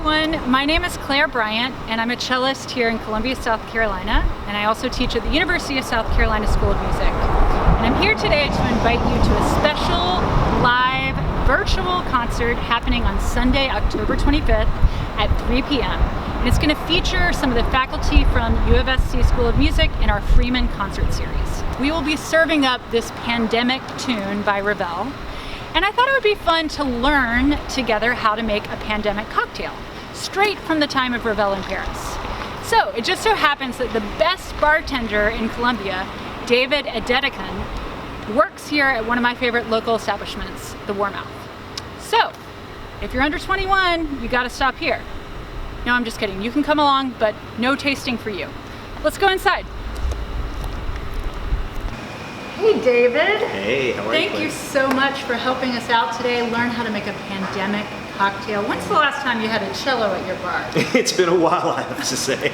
everyone, my name is Claire Bryant and I'm a cellist here in Columbia, South Carolina, and I also teach at the University of South Carolina School of Music. And I'm here today to invite you to a special live virtual concert happening on Sunday, October 25th at 3 p.m. And it's going to feature some of the faculty from UofSC School of Music in our Freeman concert series. We will be serving up this pandemic tune by Ravel. And I thought it would be fun to learn together how to make a pandemic cocktail, straight from the time of Ravel in Paris. So it just so happens that the best bartender in Columbia, David Adedokun, works here at one of my favorite local establishments, the Warmouth. So if you're under 21, you gotta stop here. No, I'm just kidding. You can come along, but no tasting for you. Let's go inside. Hey David. Hey, how are you? Thank you so much for helping us out today, learn how to make a pandemic cocktail. When's the last time you had a cello at your bar? It's been a while, I have to say.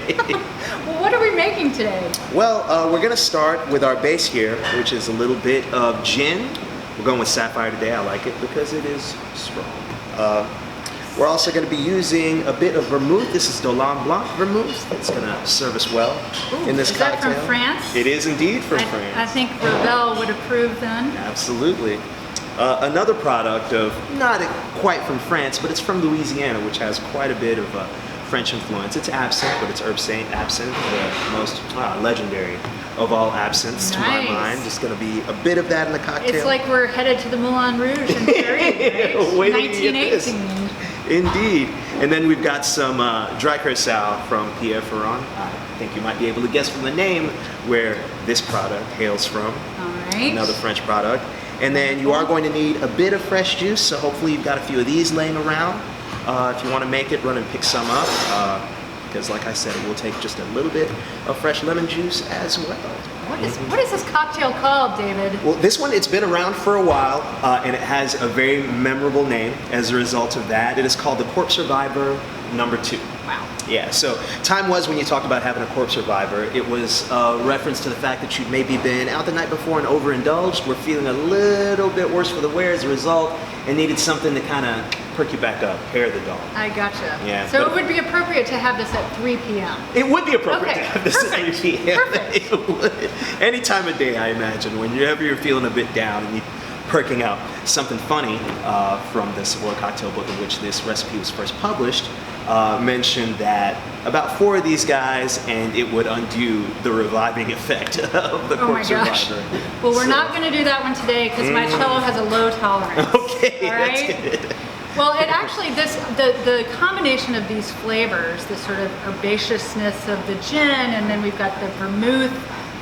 Well, what are we making today? Well, we're gonna start with our base here, which is a little bit of gin. We're going with Sapphire today. I like it because it is strong. We're also going to be using a bit of vermouth. This is Dolan Blanc vermouth. It's going to serve us well in this cocktail. Is that from France? It is indeed from France. I think Ravel would approve then. Absolutely. Another product of, not quite from France, but it's from Louisiana, which has quite a bit of French influence. It's absinthe, but it's herb saint absinthe, the most legendary of all absinthes to my mind. Just going to be a bit of that in the cocktail. It's like we're headed to the Moulin Rouge in Paris, right? Wait till you get this. 1918. Indeed. And then we've got some dry curacao from FERRAND. I think you might be able to guess from the name where this product hails from. All right. Another French product. And then you are going to need a bit of fresh juice, so hopefully you've got a few of these laying around. If you want to make it, run and pick some up. Because like I said, it will take just a little bit of fresh lemon juice as well. What is this cocktail called, David? Well, this one, it's been around for a while, and it has a very memorable name as a result of that. It is called the Corpse Survivor #2. Wow. Yeah, so time was when you talked about having a corpse survivor, it was a reference to the fact that you'd maybe been out the night before and overindulged, were feeling a little bit worse for the wear as a result, and needed something to kind of perk you back up, pair the dog. I gotcha. Yeah, so it would be appropriate to have this at 3 p.m. It would be appropriate to have this Perfect. at 3 p.m. Perfect. It would. Any time of day, I imagine, whenever you're feeling a bit down and you're perking up. Something funny from the Savoy Cocktail book in which this recipe was first published mentioned that about 4 of these guys and it would undo the reviving effect of the corpse survivor. Well, we're not going to do that one today because my cello has a low tolerance. Okay, all right? that's good. Well, it actually, the combination of these flavors, the sort of herbaceousness of the gin, and then we've got the vermouth.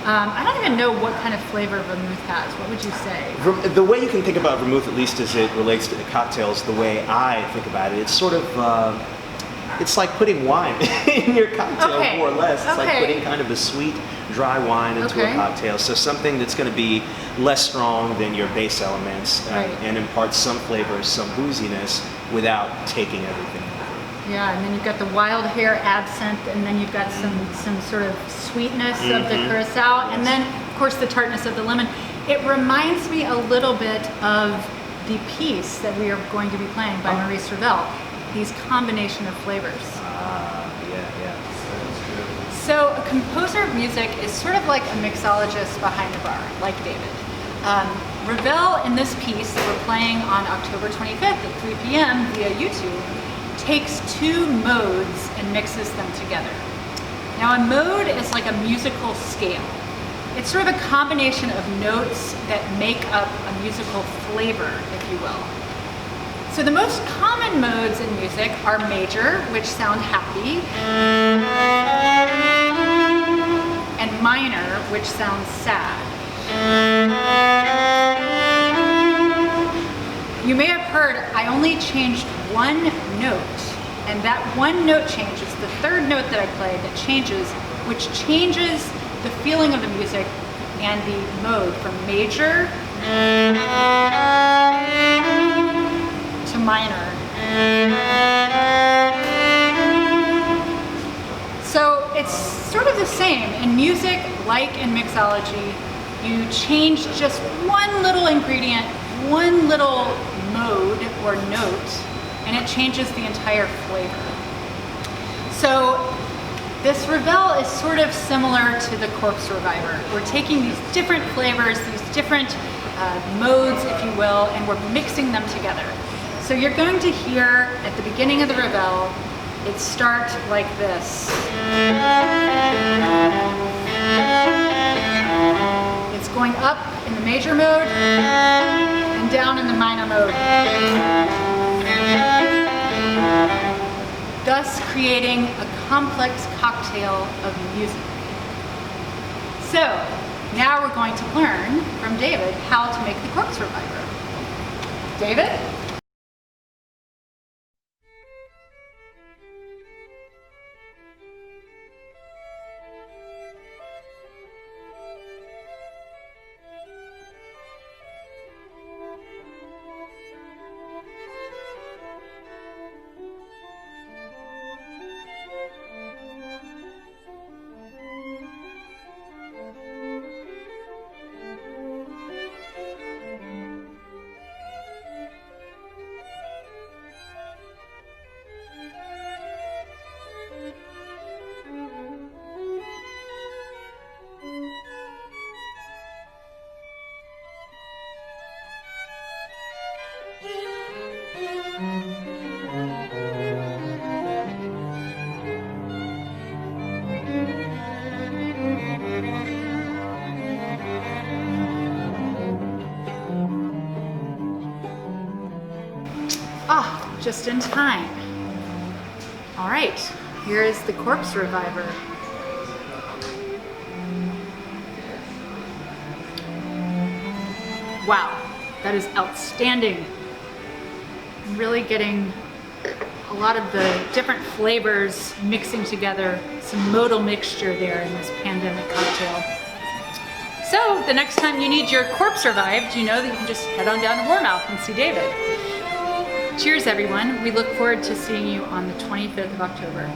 I don't even know what kind of flavor vermouth has. What would you say? The way you can think about vermouth, at least as it relates to the cocktails, the way I think about it, it's sort of, it's like putting wine in your cocktail, more or less. It's like putting kind of a sweet, dry wine into a cocktail. So something that's going to be less strong than your base elements and impart some flavor, some booziness without taking everything. Yeah, and then you've got the wild hair absinthe, and then you've got some sort of sweetness of the curacao, and then of course the tartness of the lemon. It reminds me a little bit of the piece that we are going to be playing by Maurice Ravel. These combination of flavors. So a composer of music is sort of like a mixologist behind the bar, like David. Ravel, in this piece that we're playing on October 25th at 3 p.m. via YouTube, takes 2 modes and mixes them together. Now a mode is like a musical scale. It's sort of a combination of notes that make up a musical flavor, if you will. So the most common modes in music are major, which sound happy, and minor, which sounds sad. You may have heard I only changed 1 note, and that 1 note change is the 3rd note that I played that changes, which changes the feeling of the music and the mode from major to minor. So it's sort of the same. In music, like in mixology, you change just 1 little ingredient, 1 little mode or note, and it changes the entire flavor. So this Ravel is sort of similar to the Corpse Reviver. We're taking these different flavors, these different modes, if you will, and we're mixing them together. So you're going to hear at the beginning of the Ravel, it starts like this. It's going up in the major mode and down in the minor mode, thus creating a complex cocktail of music. So now we're going to learn from David how to make the Corpse Reviver. David? Ah, just in time. All right, here is the Corpse Reviver. Wow, that is outstanding. I'm really getting a lot of the different flavors mixing together, some modal mixture there in this pandemic cocktail. So the next time you need your corpse revived, you know that you can just head on down to Warmouth and see David. Cheers, everyone. We look forward to seeing you on the 25th of October.